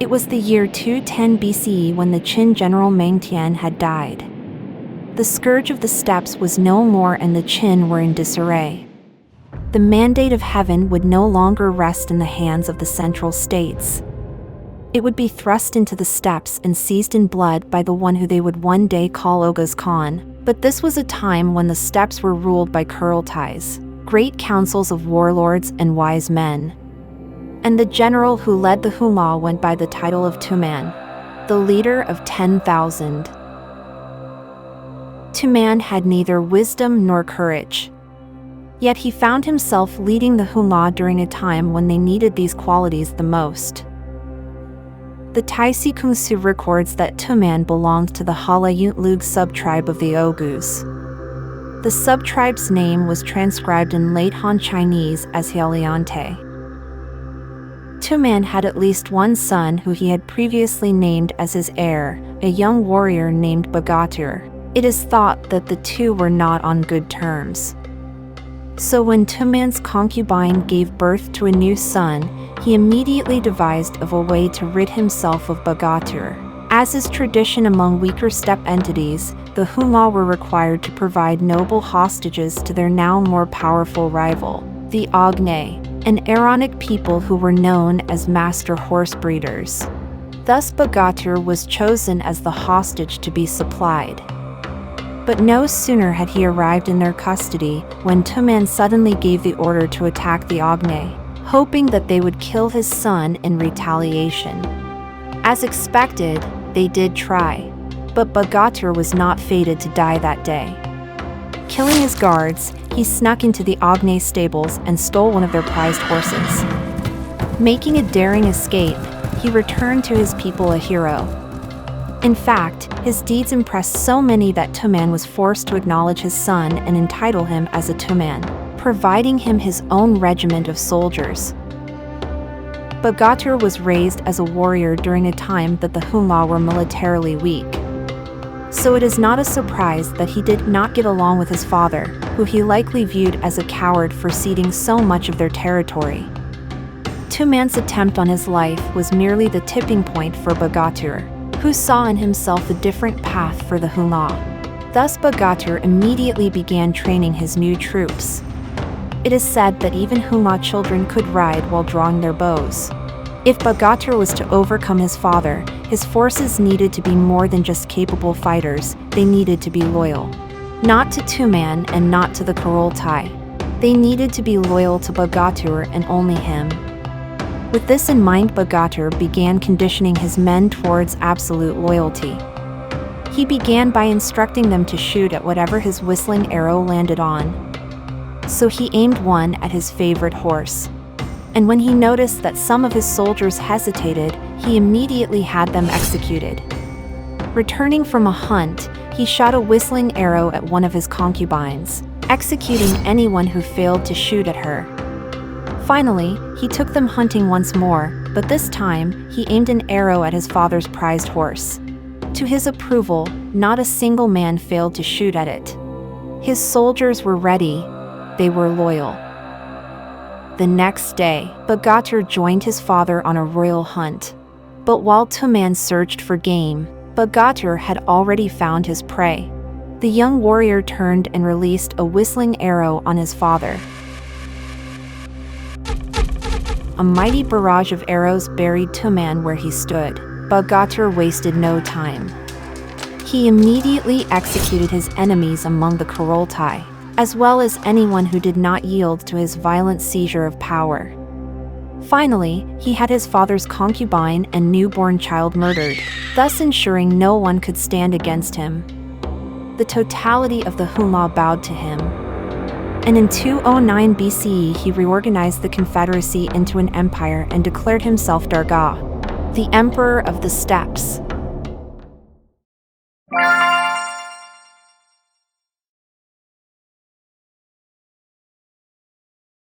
It was the year 210 BCE when the Qin general Meng Tian had died. The scourge of the steppes was no more and the Qin were in disarray. The mandate of heaven would no longer rest in the hands of the central states. It would be thrust into the steppes and seized in blood by the one who they would one day call Oghuz Khan. But this was a time when the steppes were ruled by Kurultais, great councils of warlords and wise men. And the general who led the Huma went by the title of Tuman, the leader of 10,000. Tuman had neither wisdom nor courage. Yet he found himself leading the Huma during a time when they needed these qualities the most. The Taisi Kungsu records that Tuman belonged to the Hala-Yuntlug subtribe of the Oghuz. The subtribe's name was transcribed in late Han Chinese as Hialiante. Tuman had at least one son who he had previously named as his heir, a young warrior named Bağatur. It is thought that the two were not on good terms. So when Tuman's concubine gave birth to a new son, he immediately devised of a way to rid himself of Bağatur. As is tradition among weaker steppe entities, the Huma were required to provide noble hostages to their now more powerful rival, the Oghuz, an Aaronic people who were known as master horse breeders. Thus Bağatur was chosen as the hostage to be supplied. But no sooner had he arrived in their custody when Tuman suddenly gave the order to attack the Oghuz, hoping that they would kill his son in retaliation. As expected, they did try, but Bağatur was not fated to die that day. Killing his guards, he snuck into the Oghuz stables and stole one of their prized horses. Making a daring escape, he returned to his people a hero. In fact, his deeds impressed so many that Tuman was forced to acknowledge his son and entitle him as a Tuman, providing him his own regiment of soldiers. Bağatur was raised as a warrior during a time that the Huma were militarily weak. So it is not a surprise that he did not get along with his father, who he likely viewed as a coward for ceding so much of their territory. Tuman's attempt on his life was merely the tipping point for Bağatur, who saw in himself a different path for the Huma. Thus Bağatur immediately began training his new troops. It is said that even Huma children could ride while drawing their bows. If Bağatur was to overcome his father, his forces needed to be more than just capable fighters, they needed to be loyal. Not to Tuman and not to the Kurultai. They needed to be loyal to Bağatur and only him. With this in mind, Bağatur began conditioning his men towards absolute loyalty. He began by instructing them to shoot at whatever his whistling arrow landed on. So he aimed one at his favorite horse. And when he noticed that some of his soldiers hesitated, he immediately had them executed. Returning from a hunt, he shot a whistling arrow at one of his concubines, executing anyone who failed to shoot at her. Finally, he took them hunting once more, but this time, he aimed an arrow at his father's prized horse. To his approval, not a single man failed to shoot at it. His soldiers were ready, they were loyal. The next day, Bağatur joined his father on a royal hunt. But while Tuman searched for game, Bağatur had already found his prey. The young warrior turned and released a whistling arrow on his father. A mighty barrage of arrows buried Tuman where he stood. Bağatur wasted no time. He immediately executed his enemies among the Kurultai, as well as anyone who did not yield to his violent seizure of power. Finally, he had his father's concubine and newborn child murdered, thus ensuring no one could stand against him. The totality of the Huma bowed to him. And in 209 BCE he reorganized the Confederacy into an empire and declared himself Darğa, the Emperor of the Steppes.